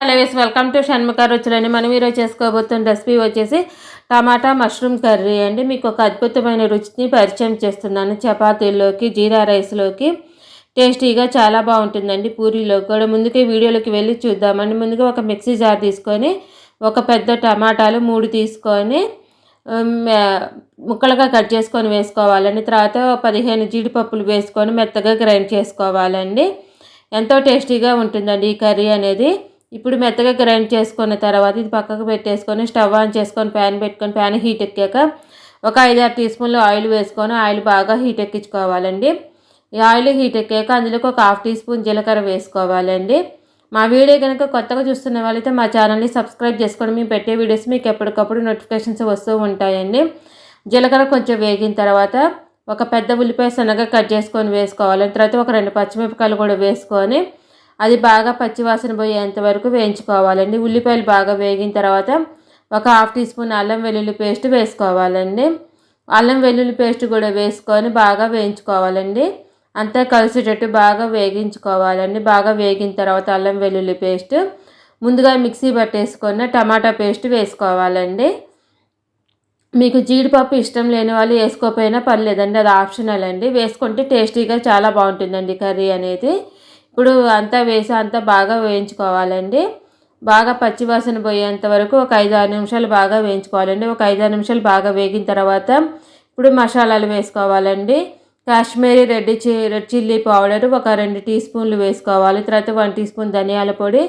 Hello guys, welcome to Shanmukha రుచులని. మనం ఈరోజు చేసుకోబోతున్న రెసిపీ వచ్చేసి టమాటా మష్రూమ్ కర్రీ అండి. మీకు ఒక అద్భుతమైన రుచిని పరిచయం చేస్తున్నాను. చపాతీల్లోకి, జీరా రైస్లోకి టేస్టీగా చాలా బాగుంటుందండి. పూరీలోకి కూడా. ముందుకే వీడియోలోకి వెళ్ళి చూద్దామండి. ముందుగా ఒక మిక్సీ జార్ తీసుకొని ఒక పెద్ద టమాటాలు 3 తీసుకొని ముక్కలుగా కట్ చేసుకొని వేసుకోవాలండి. తర్వాత 15 జీడిపప్పులు వేసుకొని మెత్తగా గ్రైండ్ చేసుకోవాలండి. ఎంతో టేస్టీగా ఉంటుందండి ఈ కర్రీ అనేది. ఇప్పుడు మెత్తగా గ్రైండ్ చేసుకున్న తర్వాత ఇది పక్కకు పెట్టేసుకొని స్టవ్ ఆన్ చేసుకొని ప్యాన్ పెట్టుకొని ప్యాన్ హీట్ ఎక్కాక ఒక 5-6 టీ స్పూన్లు ఆయిల్ వేసుకొని ఆయిల్ బాగా హీట్ ఎక్కించుకోవాలండి. ఈ ఆయిల్ హీట్ ఎక్కాక అందులోకి ఒక 1/2 టీ స్పూన్ జీలకర్ర వేసుకోవాలండి. మా వీడియో కనుక కొత్తగా చూస్తున్న వాళ్ళైతే మా ఛానల్ని సబ్స్క్రైబ్ చేసుకొని మేము పెట్టే వీడియోస్ మీకు ఎప్పటికప్పుడు నోటిఫికేషన్స్ వస్తూ ఉంటాయండి. జీలకర్ర కొంచెం వేగిన తర్వాత ఒక పెద్ద ఉల్లిపాయ సన్నగా కట్ చేసుకొని వేసుకోవాలి. తర్వాత ఒక 2 పచ్చిమిరపకాయలు కూడా వేసుకొని అది బాగా పచ్చివాసన పోయేంత వరకు వేయించుకోవాలండి. ఉల్లిపాయలు బాగా వేగిన తర్వాత ఒక 1/2 టీ స్పూన్ అల్లం వెల్లుల్లి పేస్ట్ వేసుకోవాలండి. అల్లం వెల్లుల్లి పేస్ట్ కూడా వేసుకొని బాగా వేయించుకోవాలండి. అంతా కలిసేటట్టు బాగా వేగించుకోవాలండి. బాగా వేగిన తర్వాత అల్లం వెల్లుల్లి పేస్ట్ ముందుగా మిక్సీ పట్టేసుకొని టమాటా పేస్ట్ వేసుకోవాలండి. మీకు జీడిపప్పు ఇష్టం లేని వాళ్ళు వేసుకోకపోయినా పర్లేదండి, అది ఆప్షనల్ అండి. వేసుకుంటే టేస్టీగా చాలా బాగుంటుందండి కర్రీ అనేది. ఇప్పుడు అంతా వేసి అంతా బాగా వేయించుకోవాలండి. బాగా పచ్చివాసన పోయేంత వరకు ఒక 5-6 నిమిషాలు బాగా వేయించుకోవాలండి. ఒక 5-6 నిమిషాలు బాగా వేగిన తర్వాత ఇప్పుడు మసాలాలు వేసుకోవాలండి. కాశ్మీరీ రెడ్ చిల్లీ పౌడర్ ఒక 2 టీ స్పూన్లు వేసుకోవాలి. తర్వాత 1 టీ స్పూన్ ధనియాల పొడి,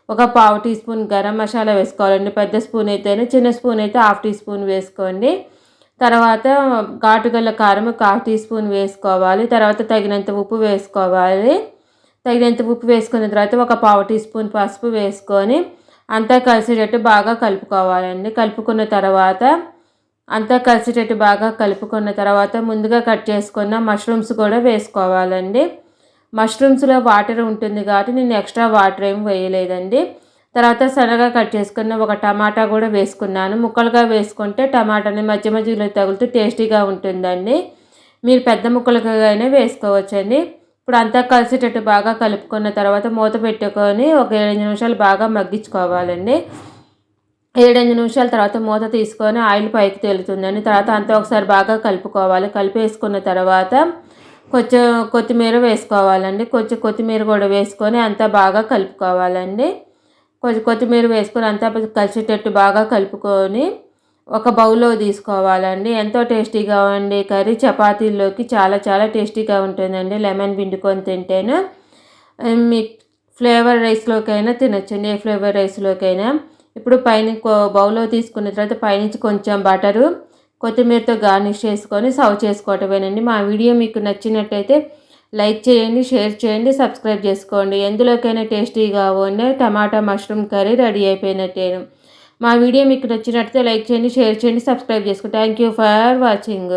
ఒక 1/2 టీ స్పూన్ గరం మసాలా వేసుకోవాలండి. పెద్ద స్పూన్ అయితేనే, చిన్న స్పూన్ అయితే 1/2 టీ స్పూన్ వేసుకోండి. తర్వాత ఘాటుగల కారం ఒక 1/2 టీ స్పూన్ వేసుకోవాలి. తర్వాత తగినంత ఉప్పు వేసుకోవాలి. తగినంత ఉప్పు వేసుకున్న తర్వాత ఒక 1/4 టీ స్పూన్ పసుపు వేసుకొని అంతా కలిసేటట్టు బాగా కలుపుకోవాలండి. కలుపుకున్న తర్వాత ముందుగా కట్ చేసుకున్న మష్రూమ్స్ కూడా వేసుకోవాలండి. మష్రూమ్స్లో వాటర్ ఉంటుంది కాబట్టి నేను ఎక్స్ట్రా వాటర్ ఏమి వేయలేదండి. తర్వాత సన్నగా కట్ చేసుకున్న ఒక టమాటా కూడా వేసుకున్నాను. ముక్కలుగా వేసుకుంటే టమాటాని మధ్య మధ్యలో తగులుతూ టేస్టీగా ఉంటుందండి. మీరు పెద్ద ముక్కలుగా అయినా వేసుకోవచ్చండి. ఇప్పుడు అంతా కలిసేటట్టు బాగా కలుపుకున్న తర్వాత మూత పెట్టుకొని ఒక 7 నిమిషాలు బాగా మగ్గించుకోవాలండి. 7 నిమిషాల తర్వాత మూత తీసుకొని ఆయిల్ పైకి తేలుతుందండి. తర్వాత అంతా ఒకసారి బాగా కలుపుకోవాలి. కలిపేసుకున్న తర్వాత కొంచెం కొత్తిమీర వేసుకోవాలండి. కొంచెం కొత్తిమీర కూడా వేసుకొని అంతా బాగా కలుపుకోవాలండి. కొంచెం కొత్తిమీర వేసుకొని అంతా కలిసేటట్టు బాగా కలుపుకొని ఒక బౌల్లో తీసుకోవాలండి. ఎంతో టేస్టీగా ఉండే కర్రీ చపాతీల్లోకి చాలా చాలా టేస్టీగా ఉంటుందండి. లెమన్ పిండుకొని తింటేను మీ ఫ్లేవర్ రైస్లోకైనా తినొచ్చండి, ఏ ఫ్లేవర్ రైస్లోకైనా. ఇప్పుడు పైన బౌల్లో తీసుకున్న తర్వాత పైనుంచి కొంచెం బటరు కొత్తిమీరతో గార్నిష్ చేసుకొని సర్వ్ చేసుకోవటమేనండి. మా వీడియో మీకు నచ్చినట్టయితే లైక్ చేయండి, షేర్ చేయండి, సబ్స్క్రైబ్ చేసుకోండి. ఎందులోకైనా టేస్టీగా ఉండే టమాటా మష్రూమ్ కర్రీ రెడీ అయిపోయినట్టేను. మా వీడియో మీకు నచ్చినట్లయితే లైక్ చేయండి, షేర్ చేయండి, సబ్స్క్రైబ్ చేసుకోండి. Thank you for watching.